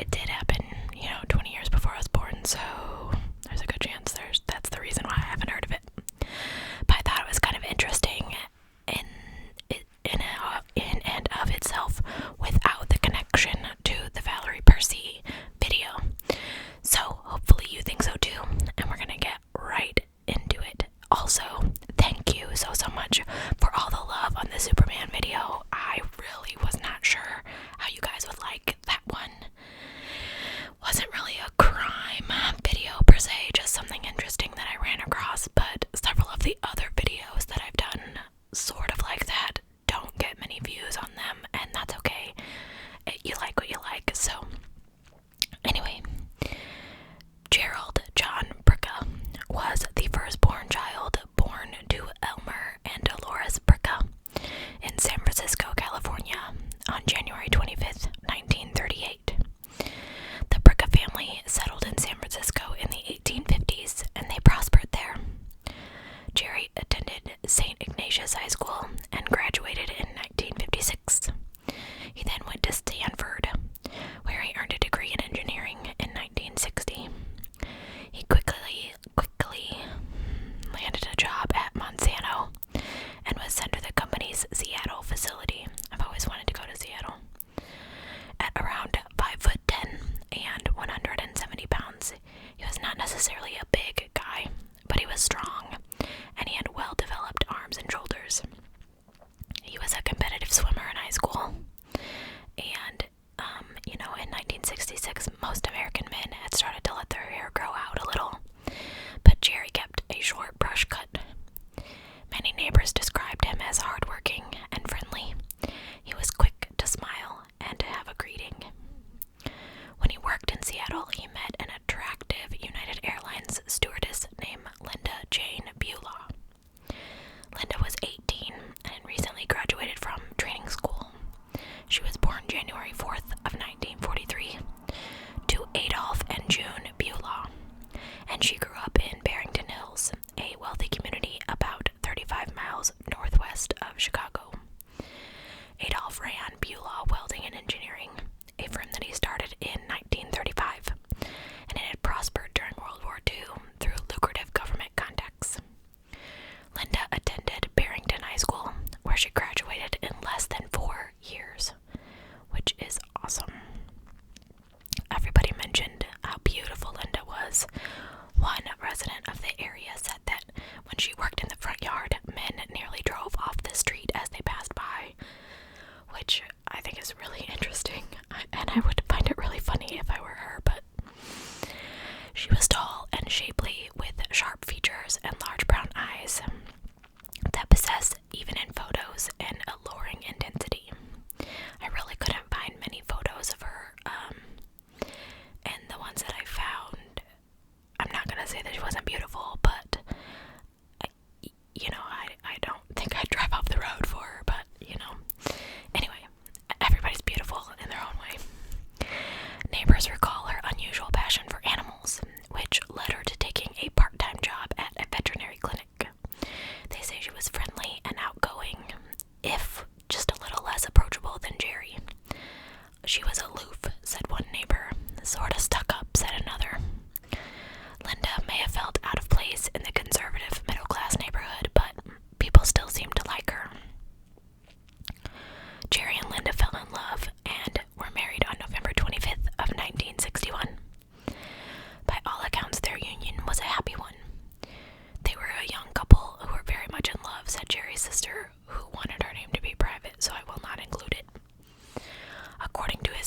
it did happen, 20 years before I was born, so there's a good chance that's the reason why I haven't heard of it. But I thought it was kind of interesting in and of itself without the connection to the Valerie Percy video. So hopefully you think so too, and we're gonna get right into it. Also, thank you so much for all the love on the Superman video. I really was not sure how you guys would like that one. Wasn't really a crime video per se, just something interesting that I ran across, but several of the other videos that I've done sort of like that don't get many views on them, and that's okay. You like what you like. So anyway, Gerald John Bricca was the firstborn child born to Elmer and Dolores Bricca in San Francisco, California on January 25th, 1938. The Bricca family settled in San Francisco in the 1850s, and they prospered there. Jerry attended St. Ignatius High School and graduated in 1956. He then went to Stanford, where he earned a degree in engineering in 1960. He quickly landed a job at Monsanto and was sent to the company's Seattle facility. I've always wanted to go to Seattle. At around 5'10" and 170 pounds, he was not necessarily a big guy, but he was strong, and he had well-developed arms and shoulders. He was a competitive swimmer in high school, and, in 1966, most American men had started to let their hair grow out a little, but Jerry kept a short brush cut. Many neighbors described him as hardworking and friendly. He was quick to smile and to have a greeting. When he worked in Seattle, he met an attractive United Airlines stewardess named Linda Jane Beulah. Linda was 18 and had recently graduated from training school. She was born January 4th of 1943 to Adolph and June Beulah, and she grew up in Barrington Hills, a wealthy community about 35 miles northwest of Chicago. Adolph ran Beulah Welding and Engineering, a firm that he started in 1935, and it had prospered during World War II through lucrative government contacts. Linda attended Barrington High School, where she graduated in less than 4 years, which is awesome. Everybody mentioned how beautiful Linda was. One resident of the area said that when she worked in the front yard, men nearly drove off the street as they passed by, which I think is really interesting, and I would find it really funny if I were her, but she was tall and shapely with sharp features and large brown eyes that possess, even in photos, an alluring intensity. I really couldn't find many photos of her, and the ones that I found, I'm not gonna say that she wasn't beautiful, but I don't think I'd drive off the road for her, but anyway, everybody's beautiful in their own way. Neighbors recall her unusual passion for animals, which led her to taking a part-time job at a veterinary clinic. They say she was friendly and outgoing, if just a little less approachable than Jerry. She was aloof, said one neighbor. Sorta stuck up, said another. Linda may have felt out of place in the conservative middle-class neighborhood, but people still seemed to like her. Jerry and Linda fell in love and were married on November 25th of 1961. By all accounts, their union was a happy one. They were a young couple who were very much in love, said Jerry's sister, who wanted her name to be private, so I will not include it. According to his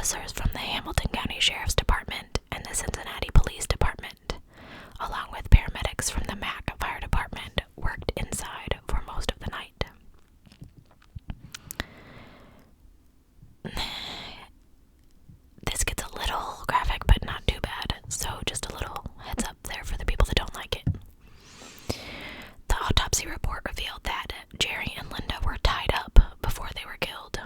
officers from the Hamilton County Sheriff's Department and the Cincinnati Police Department, along with paramedics from the Mac Fire Department, worked inside for most of the night. This gets a little graphic, but not too bad, so just a little heads up there for the people that don't like it. The autopsy report revealed that Jerry and Linda were tied up before they were killed,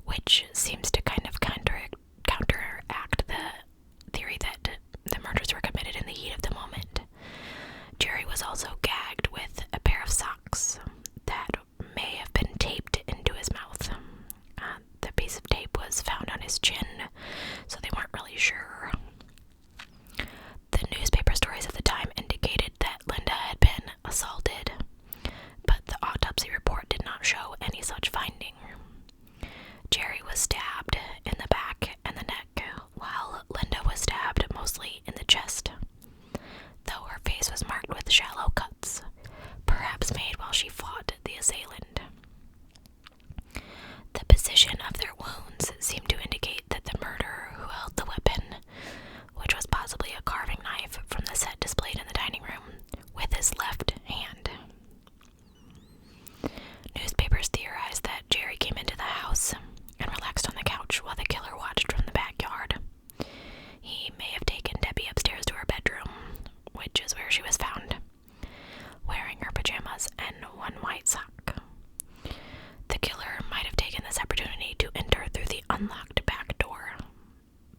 which seems to kind of counteract the theory that the murders were committed in the heat of the moment. Jerry was also gagged with a pair of socks that may have been taped into his mouth. The piece of tape was found on his chin, so they weren't really sure. The newspaper stories at the time indicated that Linda had been assaulted, but the autopsy report did not show any such finding. Jerry was stabbed in the back and the neck, while Linda was stabbed mostly in the chest, though her face was marked with shallow cuts, perhaps made while she fought the assailant. The position of their wounds seemed to indicate that the murderer who held the weapon, which was possibly a carving knife from the set displayed in the dining room, with his left hand. Newspapers theorized that Jerry came into the house and relaxed on the couch while the killer watched from the backyard. He may have taken Debbie upstairs to her bedroom, which is where she was found, wearing her pajamas and one white sock. The killer might have taken this opportunity to enter through the unlocked back door,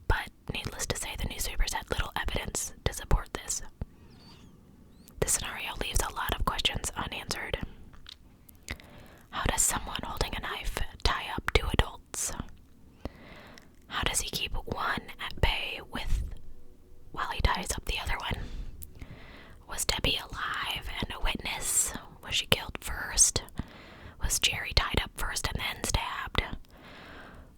but needless to say, the newspapers had little evidence to support this. The scenario leaves a lot of questions unanswered. How does someone holding a knife tie up two adults? How does he keep one at bay while he ties up the other one? Was Debbie alive and a witness? Was she killed first? Was Jerry tied up first and then stabbed?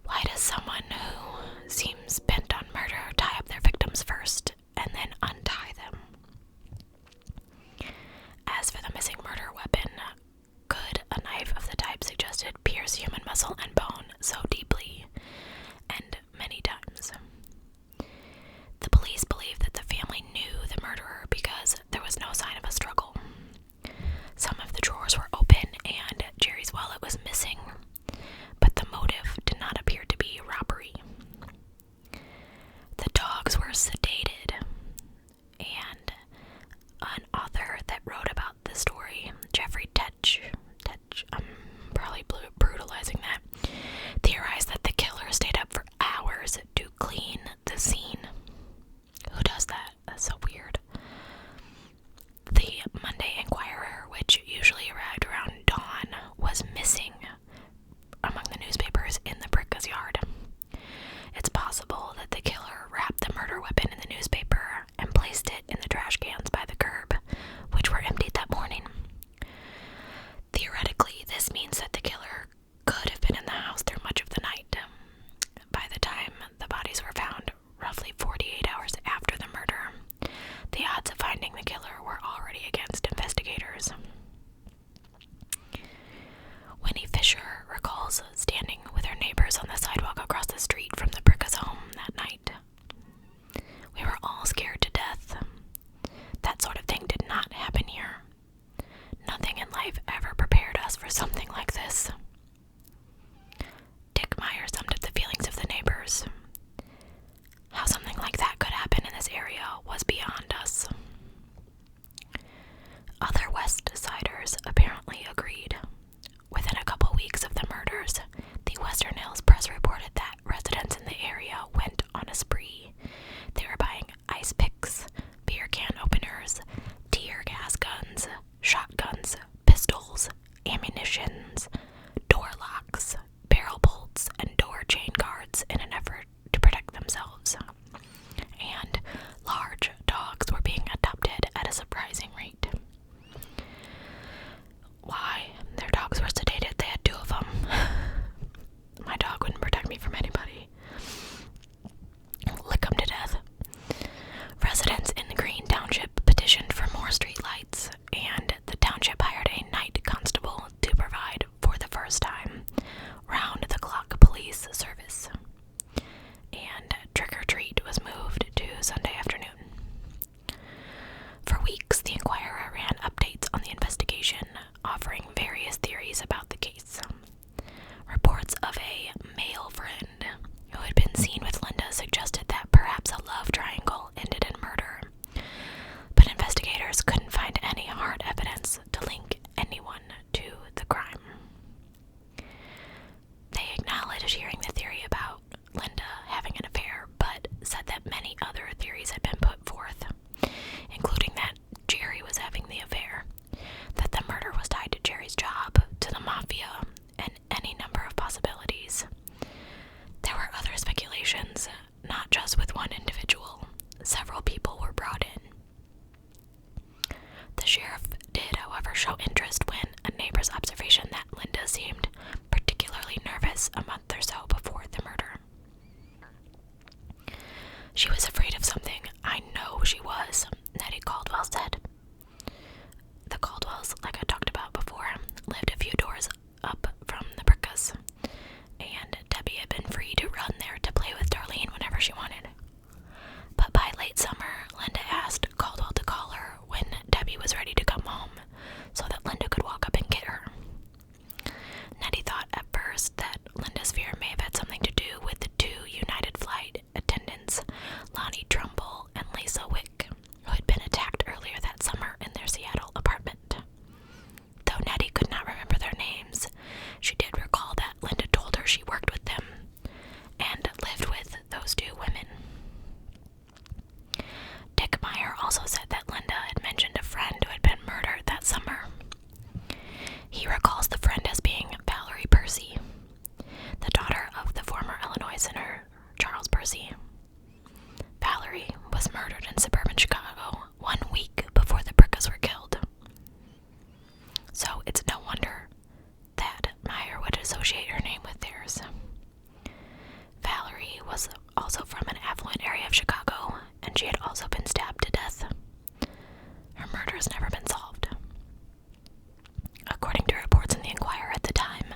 Why does someone who seems bent on murder tie up their victims first and then untie them? As for the missing murder weapon, could a knife of the type suggested pierce human muscle and bone so deeply and many times? The police believe that the family knew the murderer because there was no sign of a struggle. Some of the drawers were open and Jerry's wallet was missing, but the motive did not appear to be robbery. The dogs were sedated, and an author that wrote about the story, Jeffrey Tetch, I'm probably brutalizing that, theorized that the killer stayed up for hours to clean the scene. Who does that? That's so weird. The Monday Inquirer, which usually arrived around dawn, was missing among the newspapers in the Bricca's yard. It's possible that the killer wrapped the murder weapon in the newspaper and placed it in the trash cans by the curb, which were emptied that morning. Theoretically, this means that the killer could have been in the house through much of the night. By the time the bodies were found, roughly 48 hours after the murder, the odds of finding the killer were already against investigators. Winnie Fisher recalls standing with her neighbors on the sidewalk across the street from the Bricca's home that night. We were all scared to death. That sort of thing did not happen here. Nothing in life ever prepared us for something like this. Dick Meyer summed up the feelings of the neighbors. How something like that could happen in this area was beyond us. Other West Siders apparently agreed. Within a couple weeks of the murders, acknowledged hearing the theory about Linda having an affair, but said that many other theories had been put forth, including that Jerry was having the affair, that the murder was tied to Jerry's job, to the mafia, and any number of possibilities. There were other speculations, not just with one individual. Several people were brought in. The sheriff did, however, show interest when a neighbor's observation that Linda seemed particularly nervous a month or so before the murder. She was afraid of something. I know she was, Nettie Caldwell said. The Caldwells, like I talked about before, lived a few doors up from the Briccas, and Debbie had been free to run there to play with Darlene whenever she wanted. But by late summer, Linda asked Caldwell to call her when Debbie was ready to come home, so that Linda could walk up and get her. Nettie thought at first that Linda's fear may have had something to do with the two United Flight attendants, Lonnie Trumbull and Lisa Wick, who had been attacked earlier that summer in their Seattle apartment. Though Nettie could not remember their names, she did recall that Linda told her she worked with them and lived with those two women. Dick Meyer also said that Linda had mentioned a friend who had been murdered that summer. He recalls the friend as being Valerie Percy, the daughter of the former Illinois Senator Charles Percy. Valerie was murdered in suburban Chicago 1 week before the Briccas were killed. So it's no wonder that Meyer would associate her name with theirs. Valerie was also from an affluent area of Chicago, and she had also been stabbed to death. Her murder has never been solved. According to reports in the Enquirer at the time,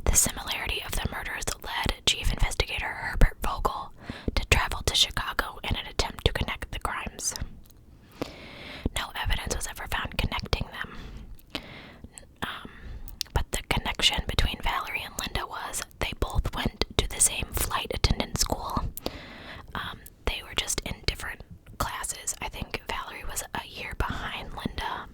the similarity of the murders led Chief Investigator Herbert Vogel to travel to Chicago in an attempt to connect the crimes. No evidence was ever found connecting them. But the connection between Valerie and Linda was they both went to the same flight attendant school. They were just in different classes. I think Valerie was a year behind Linda,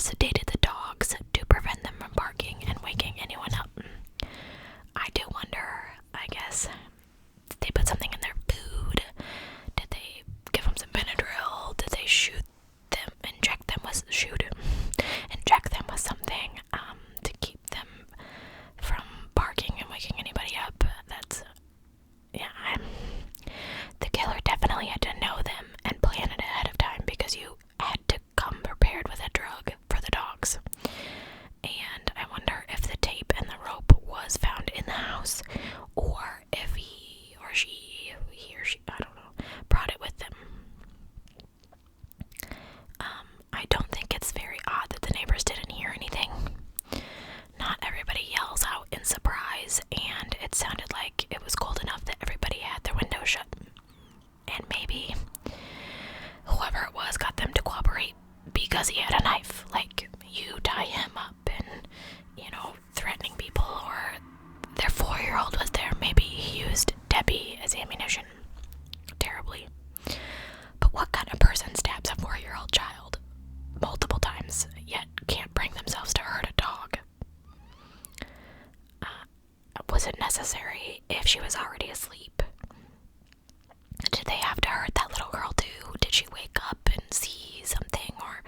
sedated the dogs to prevent them from barking and waking anyone up. I do wonder, I guess, did they put something in their food? Did they give them some Benadryl? Did they inject them with something to keep them from barking and waking anybody up? The killer definitely had to know them and plan it ahead of time, because you had to come prepared with a drug for the dogs. And I wonder if the tape and the rope was found in the house, or if he or she, I don't know, brought it with them. I don't think it's very odd that the neighbors didn't hear anything. Not everybody yells out in surprise, and it sounded like it was cold enough that everybody had their windows shut. And maybe whoever it was got them to cooperate because he had a knife. Like, you tie him up and, threatening people, or their 4-year-old was there. Maybe he used Debbie as ammunition. Terribly. But what kind of person stabs a 4-year-old child multiple times, yet can't bring themselves to hurt a dog? Was it necessary if she was already asleep? Did they have to hurt that little girl too? Did she wake up and see something, or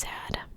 sad.